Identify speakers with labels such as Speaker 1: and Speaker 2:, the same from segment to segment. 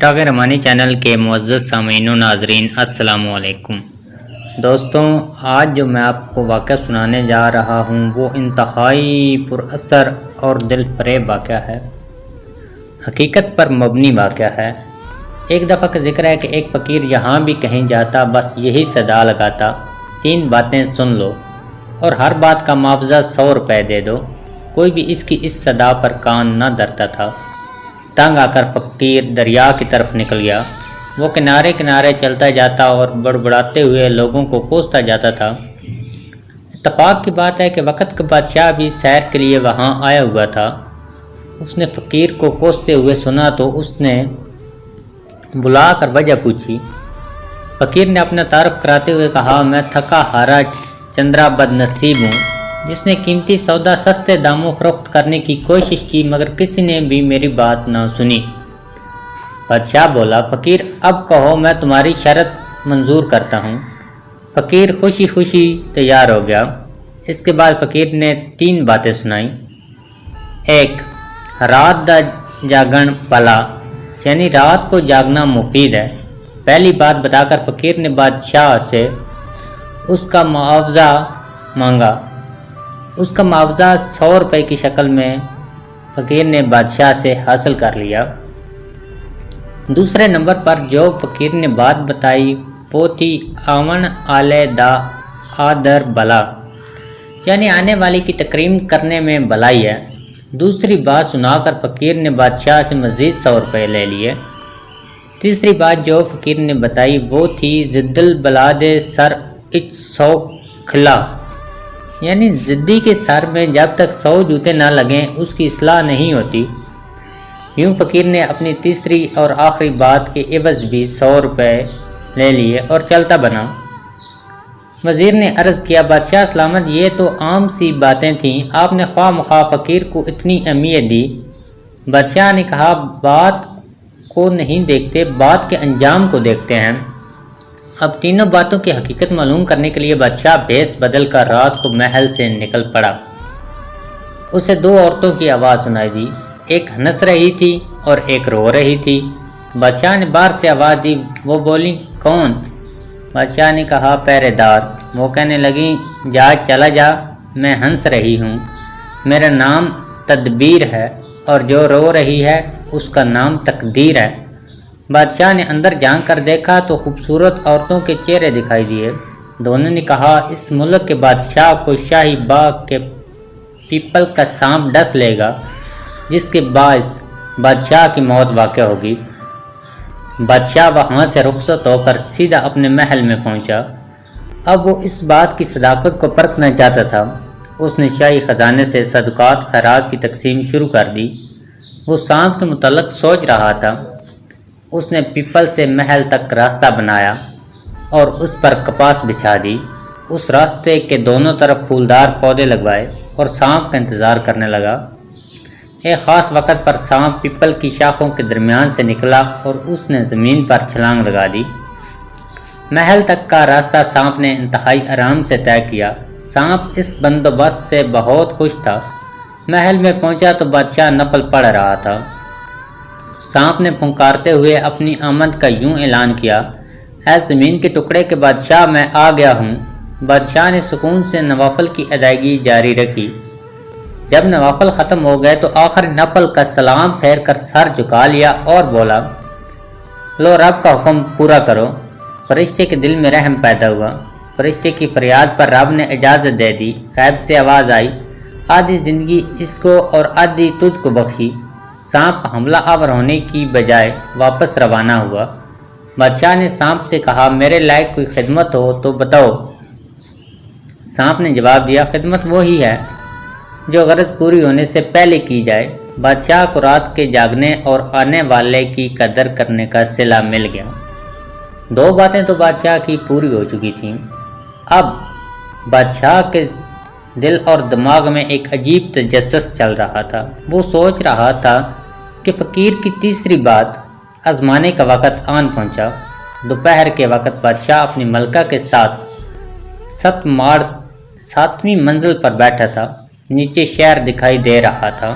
Speaker 1: چراغ رحمانی چینل کے معزز سامعین و ناظرین السلام علیکم دوستوں، آج جو میں آپ کو واقعہ سنانے جا رہا ہوں وہ انتہائی پر اثر اور دل فریب واقعہ ہے، حقیقت پر مبنی واقعہ ہے۔ ایک دفعہ کا ذکر ہے کہ ایک فقیر جہاں بھی کہیں جاتا بس یہی صدا لگاتا، 3 باتیں سن لو اور ہر بات کا معاوضہ 100 روپے دے دو۔ کوئی بھی اس کی اس صدا پر کان نہ دھرتا تھا۔ تنگ آ کر فقیر دریا کی طرف نکل گیا۔ وہ کنارے کنارے چلتا جاتا اور بڑبڑاتے ہوئے لوگوں کو کوستا جاتا تھا۔ اتفاق کی بات ہے کہ وقت کا بادشاہ بھی سیر کے لیے وہاں آیا ہوا تھا۔ اس نے فقیر کو کوستے ہوئے سنا تو اس نے بلا کر وجہ پوچھی۔ فقیر نے اپنا تعارف کراتے ہوئے کہا، میں تھکا ہارا چندرا بد نصیب ہوں جس نے قیمتی سودا سستے داموں فروخت کرنے کی کوشش کی مگر کسی نے بھی میری بات نہ سنی۔ بادشاہ بولا، فقیر اب کہو، میں تمہاری شرط منظور کرتا ہوں۔ فقیر خوشی خوشی تیار ہو گیا۔ اس کے بعد فقیر نے 3 باتیں سنائیں۔ 1، رات دا جاگن بھلا، یعنی رات کو جاگنا مفید ہے۔ پہلی بات بتا کر فقیر نے بادشاہ سے اس کا معاوضہ مانگا۔ اس کا معاوضہ 100 روپے کی شکل میں فقیر نے بادشاہ سے حاصل کر لیا۔ دوسرے نمبر پر جو فقیر نے بات بتائی وہ تھی آون آلے دا آدر بلا، یعنی آنے والی کی تکریم کرنے میں بھلائی ہے۔ دوسری بات سنا کر فقیر نے بادشاہ سے مزید 100 روپے لے لیے۔ تیسری بات جو فقیر نے بتائی وہ تھی ضد البلاد سر اچ 100 کھلا، یعنی ضدی کے سر میں جب تک 100 جوتے نہ لگیں اس کی اصلاح نہیں ہوتی۔ یوں فقیر نے اپنی تیسری اور آخری بات کے عوض بھی 100 روپے لے لیے اور چلتا بنا۔ وزیر نے عرض کیا، بادشاہ سلامت، یہ تو عام سی باتیں تھیں، آپ نے خواہ مخواہ فقیر کو اتنی اہمیت دی۔ بادشاہ نے کہا، بات کو نہیں دیکھتے، بات کے انجام کو دیکھتے ہیں۔ اب تینوں باتوں کی حقیقت معلوم کرنے کے لیے بادشاہ بھیس بدل کر رات کو محل سے نکل پڑا۔ اسے 2 عورتوں کی آواز سنائی دی، ایک ہنس رہی تھی اور ایک رو رہی تھی۔ بادشاہ نے باہر سے آواز دی، وہ بولی، کون؟ بادشاہ نے کہا، پہرے دار۔ وہ کہنے لگی، جا چلا جا، میں ہنس رہی ہوں، میرا نام تدبیر ہے اور جو رو رہی ہے اس کا نام تقدیر ہے۔ بادشاہ نے اندر جھانک کر دیکھا تو خوبصورت عورتوں کے چہرے دکھائی دیے۔ دونوں نے کہا، اس ملک کے بادشاہ کو شاہی باغ کے پیپل کا سانپ ڈس لے گا جس کے باعث بادشاہ کی موت واقع ہوگی۔ بادشاہ وہاں سے رخصت ہو کر سیدھا اپنے محل میں پہنچا۔ اب وہ اس بات کی صداقت کو پرکھنا چاہتا تھا۔ اس نے شاہی خزانے سے صدقات خیرات کی تقسیم شروع کر دی۔ وہ سانپ کے متعلق سوچ رہا تھا۔ اس نے پیپل سے محل تک راستہ بنایا اور اس پر کپاس بچھا دی۔ اس راستے کے دونوں طرف پھولدار پودے لگوائے اور سانپ کا انتظار کرنے لگا۔ ایک خاص وقت پر سانپ پیپل کی شاخوں کے درمیان سے نکلا اور اس نے زمین پر چھلانگ لگا دی۔ محل تک کا راستہ سانپ نے انتہائی آرام سے طے کیا۔ سانپ اس بندوبست سے بہت خوش تھا۔ محل میں پہنچا تو بادشاہ نفل پڑھ رہا تھا۔ سانپ نے پھنکارتے ہوئے اپنی آمد کا یوں اعلان کیا، اے زمین کے ٹکڑے کے بادشاہ، میں آ گیا ہوں۔ بادشاہ نے سکون سے نوافل کی ادائیگی جاری رکھی۔ جب نوافل ختم ہو گئے تو آخر نفل کا سلام پھیر کر سر جھکا لیا اور بولا، لو رب کا حکم پورا کرو۔ فرشتے کے دل میں رحم پیدا ہوا۔ فرشتے کی فریاد پر رب نے اجازت دے دی۔ غیب سے آواز آئی، آدھی زندگی اس کو اور آدھی تجھ کو بخشی۔ سانپ حملہ آور ہونے کی بجائے واپس روانہ ہوا۔ بادشاہ نے سانپ سے کہا، میرے لائق کوئی خدمت ہو تو بتاؤ۔ سانپ نے جواب دیا، خدمت وہی ہے جو غرض پوری ہونے سے پہلے کی جائے۔ بادشاہ کو رات کے جاگنے اور آنے والے کی قدر کرنے کا صلہ مل گیا۔ 2 باتیں تو بادشاہ کی پوری ہو چکی تھیں۔ اب بادشاہ کے دل اور دماغ میں ایک عجیب تجسس چل رہا تھا۔ وہ سوچ رہا تھا کہ فقیر کی تیسری بات آزمانے کا وقت آن پہنچا۔ دوپہر کے وقت بادشاہ اپنی ملکہ کے ساتھ 7ویں منزل پر بیٹھا تھا۔ نیچے شہر دکھائی دے رہا تھا۔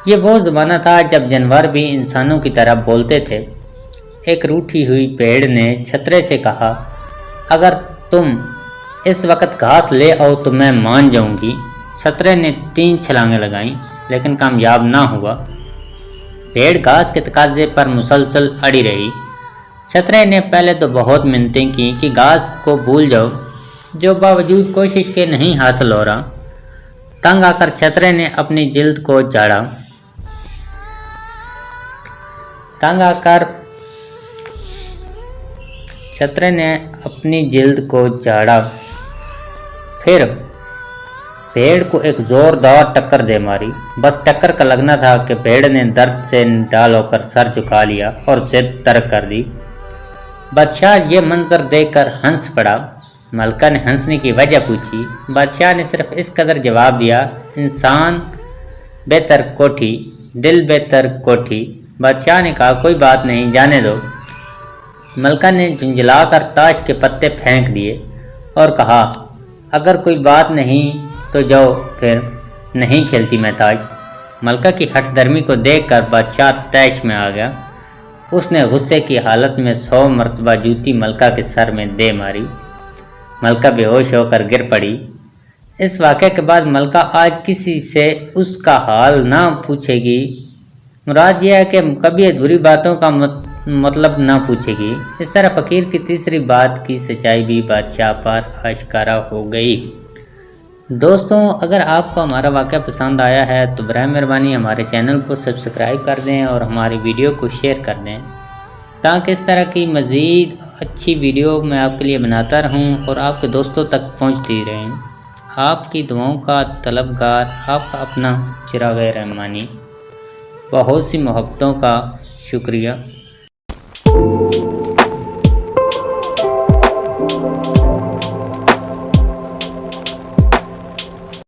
Speaker 1: یہ وہ زمانہ تھا جب جانور بھی انسانوں کی طرح بولتے تھے۔ ایک روٹھی ہوئی بھیڑ نے چھترے سے کہا، اگر تم اس وقت گھاس لے آؤ تو میں مان جاؤں گی۔ چھترے نے 3 چھلانگیں لگائیں لیکن کامیاب نہ ہوا۔ بھیڑ گھاس کے تقاضے پر مسلسل اڑی رہی۔ چھترے نے پہلے تو بہت منتیں کی کہ گھاس کو بھول جاؤ، جو باوجود کوشش کے نہیں حاصل ہو رہا۔ تنگ آ کر چھترے نے اپنی جلد کو جھاڑا۔ پھر بھیڑ کو ایک زوردار ٹکر دے ماری۔ بس ٹکر کا لگنا تھا کہ بھیڑ نے درد سے نڈال ہو کر سر جھکا لیا اور ضد ترک کر دی۔ بادشاہ یہ منظر دیکھ کر ہنس پڑا۔ ملکہ نے ہنسنے کی وجہ پوچھی۔ بادشاہ نے صرف اس قدر جواب دیا، انسان بہتر کوٹھی، دل بہتر کوٹھی۔ بادشاہ نے کہا، کوئی بات نہیں، جانے دو۔ ملکہ نے جھنجھلا کر تاش کے پتے پھینک دیے اور کہا، اگر کوئی بات نہیں تو جاؤ، پھر نہیں کھیلتی میں تاش۔ ملکہ کی ہٹ درمی کو دیکھ کر بادشاہ طیش میں آ گیا۔ اس نے غصے کی حالت میں 100 مرتبہ جوتی ملکہ کے سر میں دے ماری۔ ملکہ بے ہوش ہو کر گر پڑی۔ اس واقعے کے بعد ملکہ آج کسی سے اس کا حال نہ پوچھے گی۔ مراد یہ ہے کہ کبھی ادھوری باتوں کا مطلب نہ پوچھے گی۔ اس طرح فقیر کی تیسری بات کی سچائی بھی بادشاہ پر آشکارا ہو گئی۔ دوستوں، اگر آپ کو ہمارا واقعہ پسند آیا ہے تو برائے مہربانی ہمارے چینل کو سبسکرائب کر دیں اور ہماری ویڈیو کو شیئر کر دیں تاکہ اس طرح کی مزید اچھی ویڈیو میں آپ کے لیے بناتا رہوں اور آپ کے دوستوں تک پہنچتی رہیں۔ آپ کی دعاؤں کا طلبگار آپ کا اپنا چراغ رحمانی۔ بہت سی محبتوں کا شکریہ۔